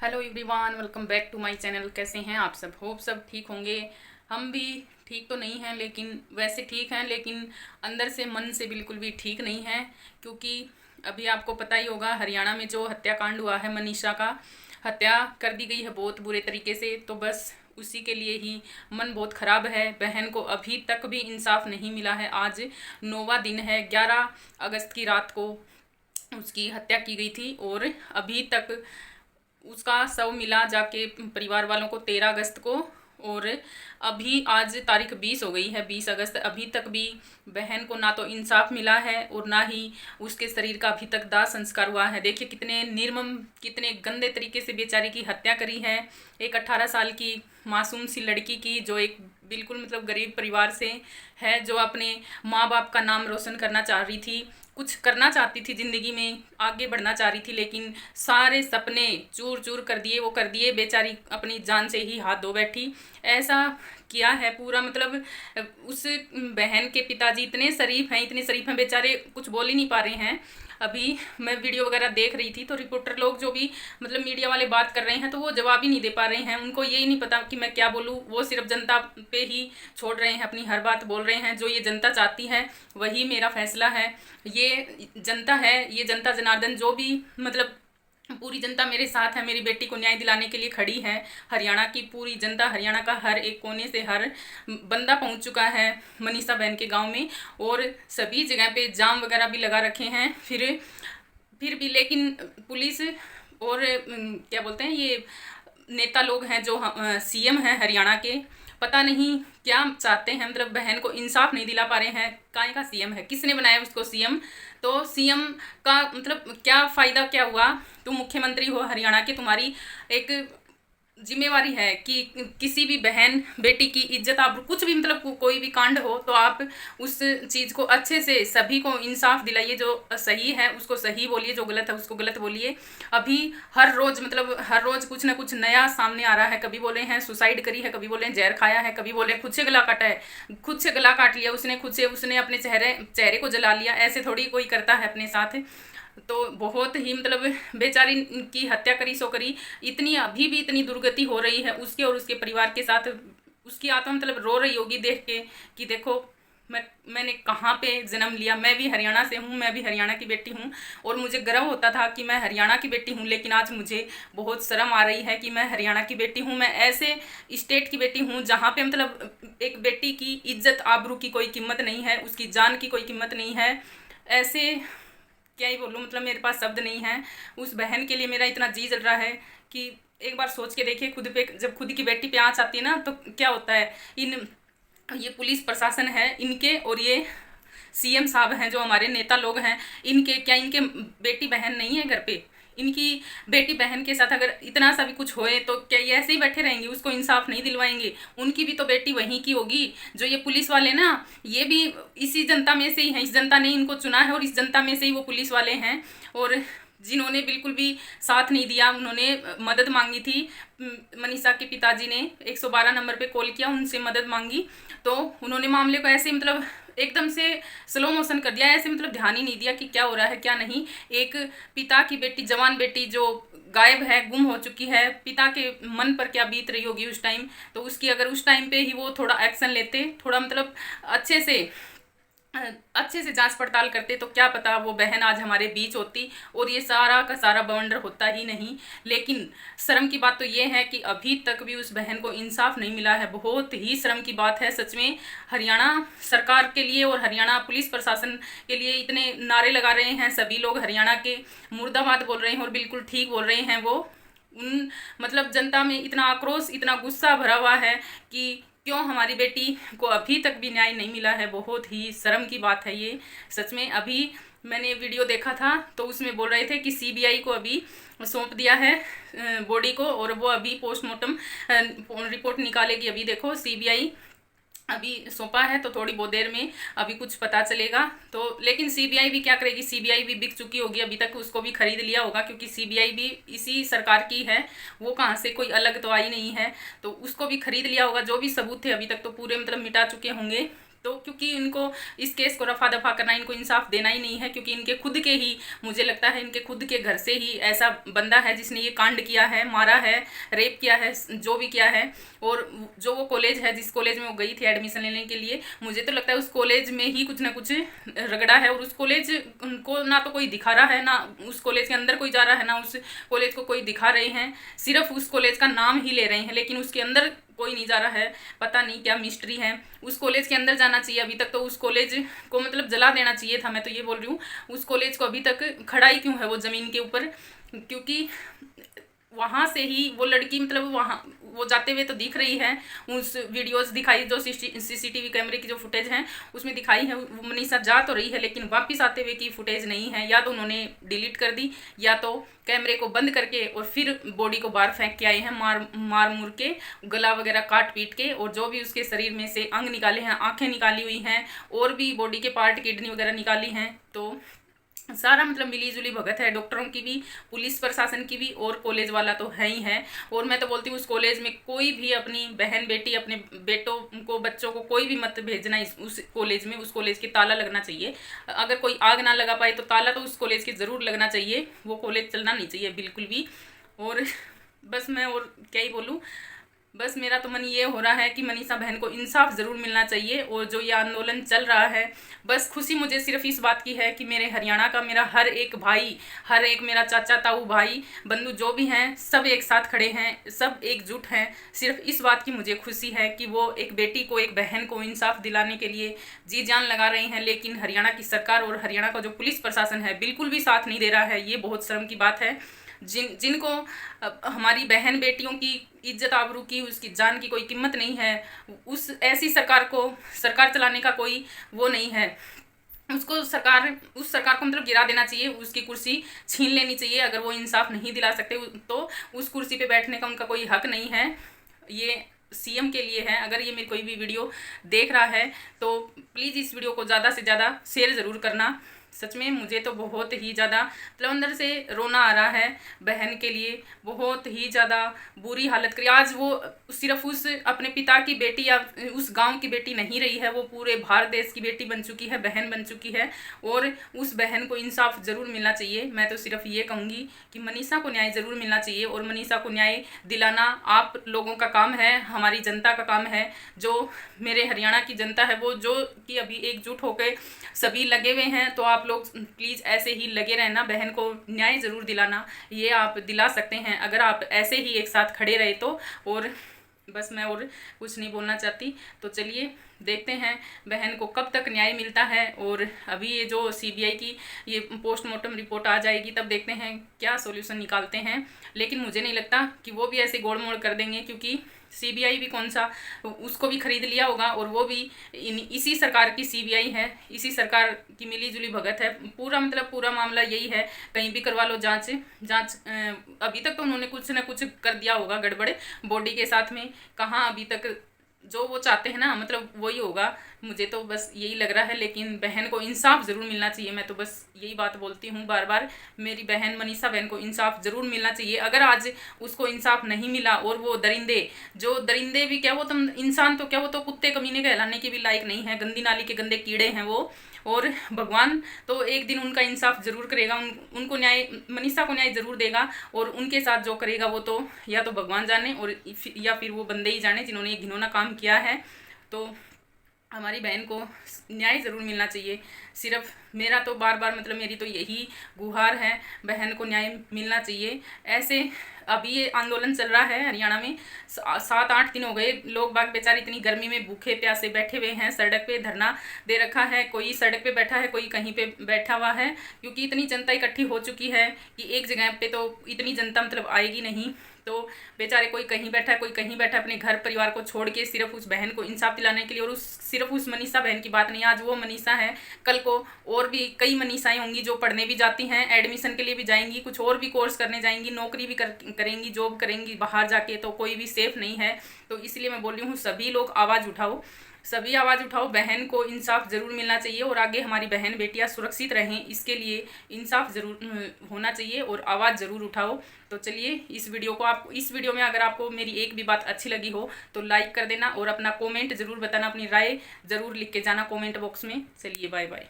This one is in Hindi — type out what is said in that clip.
Hello everyone, welcome back to my channel. कैसे हैं आप सब? होप सब ठीक होंगे। हम भी ठीक तो नहीं हैं, लेकिन वैसे ठीक हैं, लेकिन अंदर से मन से बिल्कुल भी ठीक नहीं है। क्योंकि अभी आपको पता ही होगा, हरियाणा में जो हत्याकांड हुआ है, मनीषा का हत्या कर दी गई है बहुत बुरे तरीके से। तो बस उसी के लिए ही मन बहुत ख़राब है। बहन को अभी तक भी इंसाफ नहीं मिला है। आज 9वां दिन है, 11 अगस्त की रात को उसकी हत्या की गई थी और अभी तक उसका शव मिला जाके परिवार वालों को 13 अगस्त को। और अभी आज तारीख 20 हो गई है, 20 अगस्त। अभी तक भी बहन को ना तो इंसाफ मिला है और ना ही उसके शरीर का अभी तक दाह संस्कार हुआ है। देखिए कितने निर्मम, कितने गंदे तरीके से बेचारी की हत्या करी है। एक 18 साल की मासूम सी लड़की की, जो एक बिल्कुल गरीब परिवार से है, जो अपने माँ बाप का नाम रोशन करना चाह रही थी, कुछ करना चाहती थी ज़िंदगी में, आगे बढ़ना चाह रही थी, लेकिन सारे सपने चूर चूर कर दिए। वो कर दिए, बेचारी अपनी जान से ही हाथ धो बैठी। ऐसा किया है पूरा। उस बहन के पिताजी इतने शरीफ हैं, बेचारे कुछ बोल ही नहीं पा रहे हैं। अभी मैं वीडियो वगैरह देख रही थी तो रिपोर्टर लोग जो भी मीडिया वाले बात कर रहे हैं, तो वो जवाब ही नहीं दे पा रहे हैं। उनको यही नहीं पता कि मैं क्या बोलूँ। वो सिर्फ जनता पे ही छोड़ रहे हैं, अपनी हर बात बोल रहे हैं। जो ये जनता चाहती है वही मेरा फैसला है। ये जनता है, ये जनता जनार्दन, जो भी पूरी जनता मेरे साथ है। मेरी बेटी को न्याय दिलाने के लिए खड़ी है। हरियाणा की पूरी जनता, हरियाणा का हर एक कोने से हर बंदा पहुंच चुका है मनीषा बहन के गांव में, और सभी जगह पे जाम वगैरह भी लगा रखे हैं। फिर भी लेकिन पुलिस और क्या बोलते हैं, ये नेता लोग हैं जो सीएम हैं हरियाणा के, पता नहीं क्या चाहते हैं। बहन को इंसाफ नहीं दिला पा रहे हैं। काहे का सीएम है? किसने बनाया उसको सीएम? तो सीएम का क्या फ़ायदा, क्या हुआ? तुम मुख्यमंत्री हो हरियाणा के, तुम्हारी एक जिम्मेवारी है कि किसी भी बहन बेटी की इज्जत, आप कुछ भी कोई भी कांड हो तो आप उस चीज़ को अच्छे से सभी को इंसाफ दिलाइए। जो सही है उसको सही बोलिए, जो गलत है उसको गलत बोलिए। अभी हर रोज़ कुछ ना कुछ नया सामने आ रहा है। कभी बोले हैं सुसाइड करी है, कभी बोले जहर खाया है, कभी बोले खुद से गला काटा है, खुद से गला काट लिया उसने, उसने अपने चेहरे को जला लिया। ऐसे थोड़ी कोई करता है अपने साथ। तो बहुत ही बेचारी की हत्या करी सो करी। इतनी अभी भी इतनी दुर्गति हो रही है उसके और उसके परिवार के साथ। उसकी आत्मा रो रही होगी देख के कि देखो मैंने कहाँ पे जन्म लिया। मैं भी हरियाणा से हूँ, मैं भी हरियाणा की बेटी हूँ, और मुझे गर्व होता था कि मैं हरियाणा की बेटी हूँ। लेकिन आज मुझे बहुत शर्म आ रही है कि मैं हरियाणा की बेटी हूँ। मैं ऐसे स्टेट की बेटी हूँ जहाँ पे एक बेटी की इज्जत आबरू की कोई कीमत नहीं है, उसकी जान की कोई कीमत नहीं है। ऐसे क्या ही बोलूँ, मेरे पास शब्द नहीं है। उस बहन के लिए मेरा इतना जी जल रहा है कि एक बार सोच के देखिए खुद पे, जब खुद की बेटी पे आँच आती है ना, तो क्या होता है। ये पुलिस प्रशासन है इनके, और ये सीएम साहब हैं जो हमारे नेता लोग हैं, इनके बेटी बहन नहीं है घर पे? इनकी बेटी बहन के साथ अगर इतना सा भी कुछ होए तो क्या ये ऐसे ही बैठे रहेंगे? उसको इंसाफ नहीं दिलवाएंगे? उनकी भी तो बेटी वहीं की होगी। जो ये पुलिस वाले ना, ये भी इसी जनता में से ही हैं। इस जनता ने इनको चुना है और इस जनता में से ही वो पुलिस वाले हैं। और जिन्होंने बिल्कुल भी साथ नहीं दिया, उन्होंने मदद मांगी थी। मनीषा के पिताजी ने 112 नंबर पे कॉल किया, उनसे मदद मांगी, तो उन्होंने मामले को ऐसे एकदम से स्लो मोशन कर दिया। ऐसे ध्यान ही नहीं दिया कि क्या हो रहा है क्या नहीं। एक पिता की बेटी, जवान बेटी जो गायब है, गुम हो चुकी है, पिता के मन पर क्या बीत रही होगी उस टाइम। तो उसकी अगर उस टाइम पे ही वो थोड़ा एक्शन लेते, थोड़ा अच्छे से जांच पड़ताल करते, तो क्या पता वो बहन आज हमारे बीच होती और ये सारा का सारा बवंडर होता ही नहीं। लेकिन शर्म की बात तो ये है कि अभी तक भी उस बहन को इंसाफ नहीं मिला है। बहुत ही शर्म की बात है सच में। हरियाणा सरकार के लिए और हरियाणा पुलिस प्रशासन के लिए इतने नारे लगा रहे हैं सभी लोग, हरियाणा के मुर्दाबाद बोल रहे हैं, और बिल्कुल ठीक बोल रहे हैं वो। उन जनता में इतना आक्रोश, इतना गुस्सा भरा हुआ है कि क्यों हमारी बेटी को अभी तक भी न्याय नहीं मिला है। बहुत ही शर्म की बात है ये सच में। अभी मैंने वीडियो देखा था तो उसमें बोल रहे थे कि सीबीआई को अभी सौंप दिया है बॉडी को, और वो अभी पोस्टमार्टम रिपोर्ट निकालेगी। अभी देखो सीबीआई अभी सौंपा है, तो थोड़ी बहुत देर में अभी कुछ पता चलेगा। तो लेकिन सीबीआई भी क्या करेगी? सीबीआई भी बिक चुकी होगी अभी तक, उसको भी खरीद लिया होगा, क्योंकि सीबीआई भी इसी सरकार की है। वो कहाँ से कोई अलग तो आई नहीं है, तो उसको भी खरीद लिया होगा। जो भी सबूत थे अभी तक तो पूरे मिटा चुके होंगे। तो क्योंकि इनको इस केस को रफा दफा करना, इनको इंसाफ देना ही नहीं है, क्योंकि इनके खुद के ही, मुझे लगता है इनके खुद के घर से ही ऐसा बंदा है जिसने ये कांड किया है, मारा है, रेप किया है, जो भी किया है। और जो वो कॉलेज है, जिस कॉलेज में वो गई थी एडमिशन लेने के लिए, मुझे तो लगता है उस कॉलेज में ही कुछ ना कुछ रगड़ा है। और उस कॉलेज को ना तो कोई दिखा रहा है, ना उस कॉलेज के अंदर कोई जा रहा है, ना उस कॉलेज को कोई दिखा रहे हैं, सिर्फ उस कॉलेज का नाम ही ले रहे हैं, लेकिन उसके अंदर कोई नहीं जा रहा है। पता नहीं क्या मिस्ट्री है। उस कॉलेज के अंदर जाना चाहिए अभी तक, तो उस कॉलेज को मतलब जला देना चाहिए था। मैं तो ये बोल रही हूँ, उस कॉलेज को अभी तक खड़ा ही क्यों है वो ज़मीन के ऊपर, क्योंकि वहाँ से ही वो लड़की मतलब वहाँ वो जाते हुए तो दिख रही है। उस वीडियोस दिखाई, जो सीसीटीवी कैमरे की जो फुटेज हैं उसमें दिखाई है, वो मनीषा जा तो रही है, लेकिन वापस आते हुए की फुटेज नहीं है। या तो उन्होंने डिलीट कर दी, या तो कैमरे को बंद करके और फिर बॉडी को बाहर फेंक के आए हैं, मार मुर के, गला वगैरह काट पीट के, और जो भी उसके शरीर में से अंग निकाले हैं, आंखें निकाली हुई हैं, और भी बॉडी के पार्ट, किडनी वगैरह निकाली हैं। तो सारा मतलब मिली जुली भगत है, डॉक्टरों की भी, पुलिस प्रशासन की भी, और कॉलेज वाला तो है ही है। और मैं तो बोलती हूँ उस कॉलेज में कोई भी अपनी बहन बेटी, अपने बेटों को, बच्चों को कोई भी मत भेजना उस कॉलेज में। उस कॉलेज के ताला लगना चाहिए। अगर कोई आग ना लगा पाए तो ताला तो उस कॉलेज के ज़रूर लगना चाहिए। वो कॉलेज चलना नहीं चाहिए बिल्कुल भी। और बस मैं और क्या ही बोलूँ, बस मेरा तो मन ये हो रहा है कि मनीषा बहन को इंसाफ ज़रूर मिलना चाहिए। और जो ये आंदोलन चल रहा है, बस खुशी मुझे सिर्फ इस बात की है कि मेरे हरियाणा का मेरा हर एक भाई, हर एक मेरा चाचा ताऊ भाई बंधु जो भी हैं, सब एक साथ खड़े हैं, सब एकजुट हैं। सिर्फ इस बात की मुझे खुशी है कि वो एक बेटी को, एक बहन को इंसाफ दिलाने के लिए जी जान लगा रहे हैं। लेकिन हरियाणा की सरकार और हरियाणा का जो पुलिस प्रशासन है बिल्कुल भी साथ नहीं दे रहा है। ये बहुत शर्म की बात है। जिनको हमारी बहन बेटियों की इज्जत आबरू की, उसकी जान की कोई कीमत नहीं है, उस ऐसी सरकार को, सरकार चलाने का कोई वो नहीं है। उसको उस सरकार को मतलब गिरा देना चाहिए, उसकी कुर्सी छीन लेनी चाहिए। अगर वो इंसाफ नहीं दिला सकते तो उस कुर्सी पे बैठने का उनका कोई हक नहीं है। ये सीएम के लिए है। अगर ये मेरी कोई भी वीडियो देख रहा है तो प्लीज़ इस वीडियो को ज़्यादा से ज़्यादा शेयर ज़रूर करना। सच में मुझे तो बहुत ही ज़्यादा मतलब अंदर से रोना आ रहा है बहन के लिए। बहुत ही ज़्यादा बुरी हालत करी। आज वो सिर्फ उस अपने पिता की बेटी या उस गांव की बेटी नहीं रही है, वो पूरे भारत देश की बेटी बन चुकी है, बहन बन चुकी है। और उस बहन को इंसाफ ज़रूर मिलना चाहिए। मैं तो सिर्फ ये कहूँगी कि मनीषा को न्याय ज़रूर मिलना चाहिए। और मनीषा को न्याय दिलाना आप लोगों का काम है, हमारी जनता का काम है। जो मेरे हरियाणा की जनता है वो जो कि अभी एकजुट होकर सभी लगे हुए हैं, तो आप लोग प्लीज़ ऐसे ही लगे रहना, बहन को न्याय ज़रूर दिलाना। ये आप दिला सकते हैं अगर आप ऐसे ही एक साथ खड़े रहे तो। और बस मैं और कुछ नहीं बोलना चाहती। तो चलिए देखते हैं बहन को कब तक न्याय मिलता है। और अभी ये जो सीबीआई की ये पोस्टमार्टम रिपोर्ट आ जाएगी, तब देखते हैं क्या सॉल्यूशन निकालते हैं। लेकिन मुझे नहीं लगता कि वो भी ऐसे गोड़ मोड़ कर देंगे, क्योंकि सीबीआई भी कौन सा, उसको भी खरीद लिया होगा। और वो भी इसी सरकार की सीबीआई है, इसी सरकार की मिली जुली भगत है। पूरा मतलब पूरा मामला यही है, कहीं भी करवा लो जांच। अभी तक तो उन्होंने कुछ ना कुछ कर दिया होगा गड़बड़ बॉडी के साथ में। कहाँ अभी तक जो वो चाहते हैं ना, मतलब वही होगा। मुझे तो बस यही लग रहा है। लेकिन बहन को इंसाफ ज़रूर मिलना चाहिए। मैं तो बस यही बात बोलती हूँ बार बार, मेरी बहन मनीषा बहन को इंसाफ ज़रूर मिलना चाहिए। अगर आज उसको इंसाफ नहीं मिला, और वो दरिंदे, जो दरिंदे भी क्या, वो तुम इंसान तो क्या, वो तो कुत्ते कमीने कहलाने के भी लायक नहीं है, गंदी नाली के गंदे कीड़े हैं वो। और भगवान तो एक दिन उनका इंसाफ ज़रूर करेगा, उनको न्याय, मनीषा को न्याय ज़रूर देगा। और उनके साथ जो करेगा वो तो या तो भगवान जाने, और या फिर वो बंदे ही जाने जिन्होंने ये घिनौना काम किया है। तो हमारी बहन को न्याय ज़रूर मिलना चाहिए। सिर्फ मेरा तो बार बार मतलब मेरी तो यही गुहार है, बहन को न्याय मिलना चाहिए। ऐसे अभी ये आंदोलन चल रहा है हरियाणा में, 7-8 दिन हो गए। लोग बाग बेचारे इतनी गर्मी में भूखे प्यासे बैठे हुए हैं, सड़क पे धरना दे रखा है। कोई सड़क पे बैठा है, कोई कहीं पे बैठा हुआ है, क्योंकि इतनी जनता इकट्ठी हो चुकी है कि एक जगह पे तो इतनी जनता मतलब आएगी नहीं। तो बेचारे कोई कहीं बैठा है, कोई कहीं बैठा, अपने घर परिवार को छोड़ के सिर्फ उस बहन को इंसाफ दिलाने के लिए। और सिर्फ उस मनीषा बहन की बात नहीं, आज वो मनीषा है, कल को और भी कई मनीषाएं होंगी जो पढ़ने भी जाती हैं, एडमिशन के लिए भी जाएंगी, कुछ और भी कोर्स करने जाएंगी, नौकरी भी करेंगी, जॉब करेंगी बाहर जाके। तो कोई भी सेफ नहीं है। तो इसलिए मैं बोल रही हूँ सभी लोग आवाज़ उठाओ। सभी आवाज़ उठाओ, बहन को इंसाफ ज़रूर मिलना चाहिए और आगे हमारी बहन बेटियां सुरक्षित रहें, इसके लिए इंसाफ ज़रूर होना चाहिए और आवाज़ ज़रूर उठाओ। तो चलिए इस वीडियो में अगर आपको मेरी एक भी बात अच्छी लगी हो तो लाइक कर देना और अपना कमेंट ज़रूर बताना, अपनी राय ज़रूर लिख के जाना कमेंट बॉक्स में। चलिए बाय बाय।